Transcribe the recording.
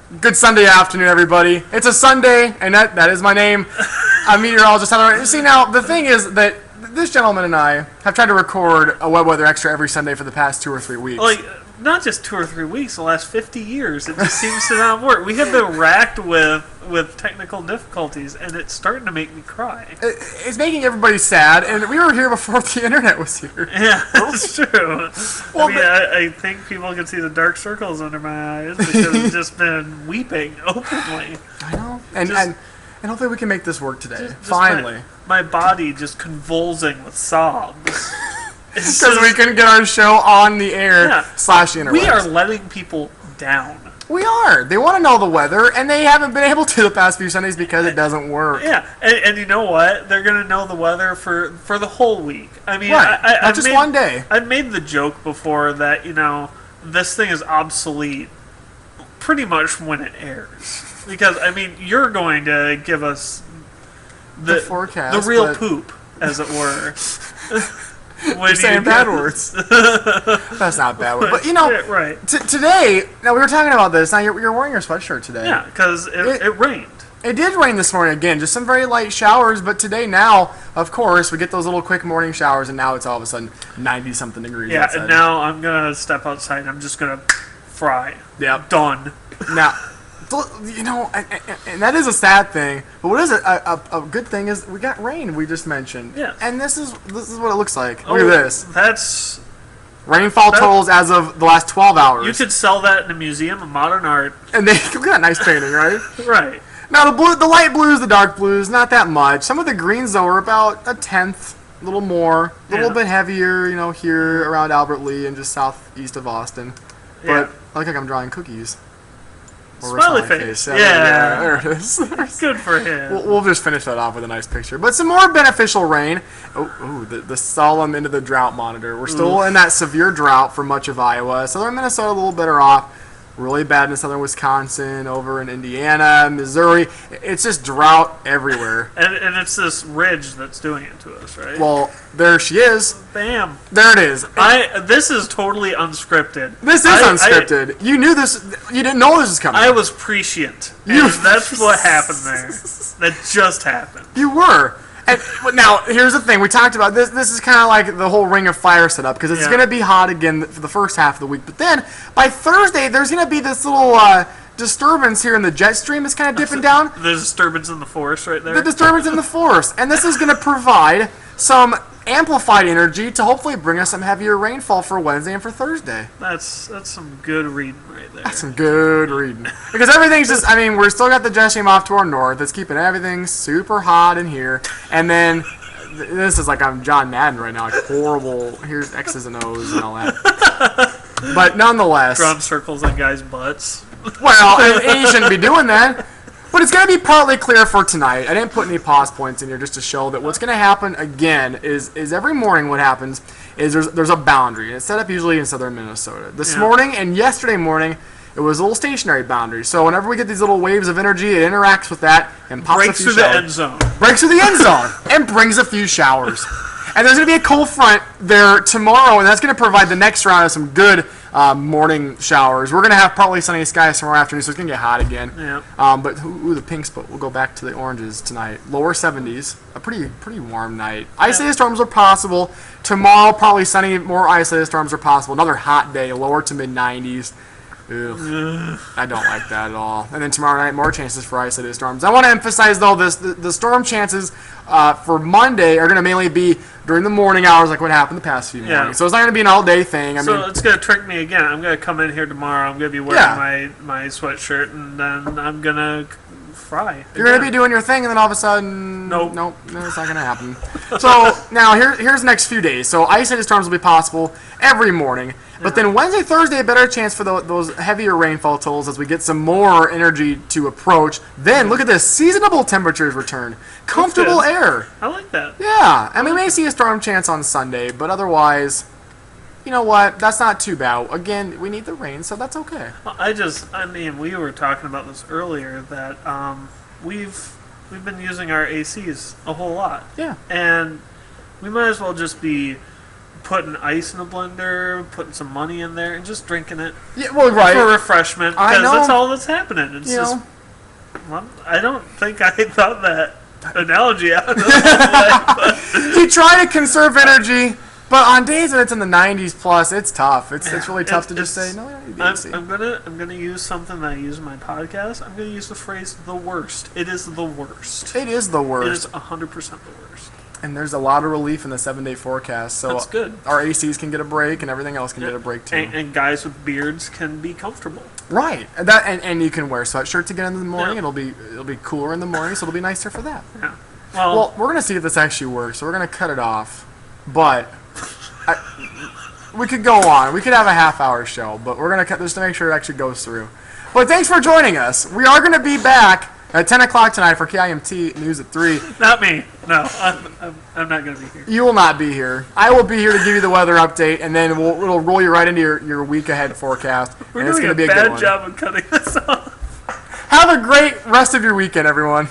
Good Sunday afternoon, everybody. It's a Sunday, and that is my name. I'm meteorologist. See, now, the thing is that this gentleman and I have tried to record a Web Weather Extra every Sunday for the past 2 or 3 weeks. Like, not just 2 or 3 weeks, the last 50 years. It just seems to not work. We have been racked with technical difficulties, and it's starting to make me cry. It's making everybody sad, and we were here before the internet was here. Yeah, that's true. Well, I think people can see the dark circles under my eyes because I've just been weeping openly. I know. And hopefully we can make this work today. Finally. My body just convulsing with sobs. Because we couldn't get our show on the air / the interwebs. We are letting people down. We are. They want to know the weather, and they haven't been able to the past few Sundays because it doesn't work. Yeah, and you know what? They're going to know the weather for the whole week. I mean, right. Not just one day. I've made the joke before that, this thing is obsolete pretty much when it airs. Because, I mean, you're going to give us the forecast, the real poop, as it were. You're saying bad words. That's not bad words. But, right. Today, now we were talking about this. Now, you're wearing your sweatshirt today. Yeah, because it rained. It did rain this morning again. Just some very light showers. But today, now, of course, we get those little quick morning showers, and now it's all of a sudden 90-something degrees outside. Yeah, and now I'm going to step outside and I'm just going to fry. Yep. Done. Now... and that is a sad thing. But what is a good thing is we got rain. We just mentioned. Yeah. And this is what it looks like. Look at this. That's rainfall totals as of the last 12 hours. You could sell that in a museum of modern art. And look at that nice painting, right? Right. Now the light blues, the dark blues, not that much. Some of the greens though are about a tenth, a little more, a little bit heavier. Here around Albert Lee and just southeast of Austin. But I look like I'm drawing cookies. Smiley face. Yeah, there it is. Good for him. We'll just finish that off with a nice picture. But some more beneficial rain. The solemn end of the drought monitor. We're still in that severe drought for much of Iowa. Southern Minnesota a little better off. Really bad in southern Wisconsin, over in Indiana, Missouri. It's just drought everywhere. And it's this ridge that's doing it to us, right? Well, there she is. Bam. There it is. This is totally unscripted. This is unscripted. You knew this. You didn't know this was coming. I was prescient. That's what happened there. That just happened. You were. And now, here's the thing. We talked about this. This is kind of like the whole Ring of Fire setup because it's going to be hot again for the first half of the week. But then, by Thursday, there's going to be this little disturbance here in the jet stream. It's kind of dipping down. The disturbance in the forest right there. The disturbance in the forest. And this is going to provide some amplified energy to hopefully bring us some heavier rainfall for Wednesday and for Thursday. That's some good reading right there. That's some good reading. Because everything's just, we're still got the jet stream off to our north. It's keeping everything super hot in here. And then, this is like I'm John Madden right now. Like horrible, here's X's and O's and all that. But nonetheless. Drawing circles on guys' butts. Well, you shouldn't be doing that. But it's going to be partly clear for tonight. I didn't put any pause points in here just to show that what's going to happen again is every morning what happens is there's a boundary. And it's set up usually in southern Minnesota. This morning and yesterday morning, it was a little stationary boundary. So whenever we get these little waves of energy, it interacts with that and pops breaks a few through showers. The end zone. Breaks through the end zone and brings a few showers. And there's going to be a cold front there tomorrow, and that's going to provide the next round of some good morning showers. We're going to have partly sunny skies tomorrow afternoon, so it's going to get hot again. Yeah. But the pinks, but we'll go back to the oranges tonight. Lower 70s, a pretty warm night. Isolated storms are possible. Tomorrow, probably sunny, more isolated storms are possible. Another hot day, lower to mid-90s. Ugh. I don't like that at all. And then tomorrow night, more chances for isolated storms. I want to emphasize, though, the storm chances for Monday are going to mainly be during the morning hours, like what happened the past few mornings. So it's not going to be an all-day thing. So it's going to trick me again. I'm going to come in here tomorrow. I'm going to be wearing my sweatshirt, and then I'm going to fry. You're going to be doing your thing, and then all of a sudden, nope, it's not going to happen. So now here's the next few days. So isolated storms will be possible every morning. But then Wednesday, Thursday, a better chance for those heavier rainfall totals as we get some more energy to approach. Then, look at this. Seasonable temperatures return. Comfortable air. I like that. Yeah. And we may see a storm chance on Sunday, but otherwise, you know what? That's not too bad. Again, we need the rain, so that's okay. We were talking about this earlier, that we've been using our ACs a whole lot. Yeah. And we might as well just be putting ice in a blender, putting some money in there, and just drinking it Yeah, well, right. for refreshment. I Because know. that's all that's happening. It's You just. know. Well, I don't think I thought that analogy out of the way, but You try to conserve energy, but on days when it's in the 90s plus, it's tough. It's really tough to just say, no, we don't need the AC. I'm gonna use something that I use in my podcast. I'm gonna use the phrase "the worst." It is the worst. It is the It worst. is 100% the worst. And there's a lot of relief in the 7-day forecast, so That's good. our ACs can get a break, and everything else can get a break too. And guys with beards can be comfortable. Right, and you can wear sweatshirts again in the morning. Yeah. It'll be cooler in the morning, so it'll be nicer for that. Yeah. Well, we're gonna see if this actually works. So we're gonna cut it off, but we could go on. We could have a half-hour show, but we're gonna cut this to make sure it actually goes through. But thanks for joining us. We are gonna be back at 10 o'clock tonight for KIMT News at 3. Not me. No, I'm not gonna be here. You will not be here. I will be here to give you the weather update, and then it'll roll you right into your week ahead forecast. We're and it's doing gonna be a bad good one. job of cutting this off. Have a great rest of your weekend, everyone.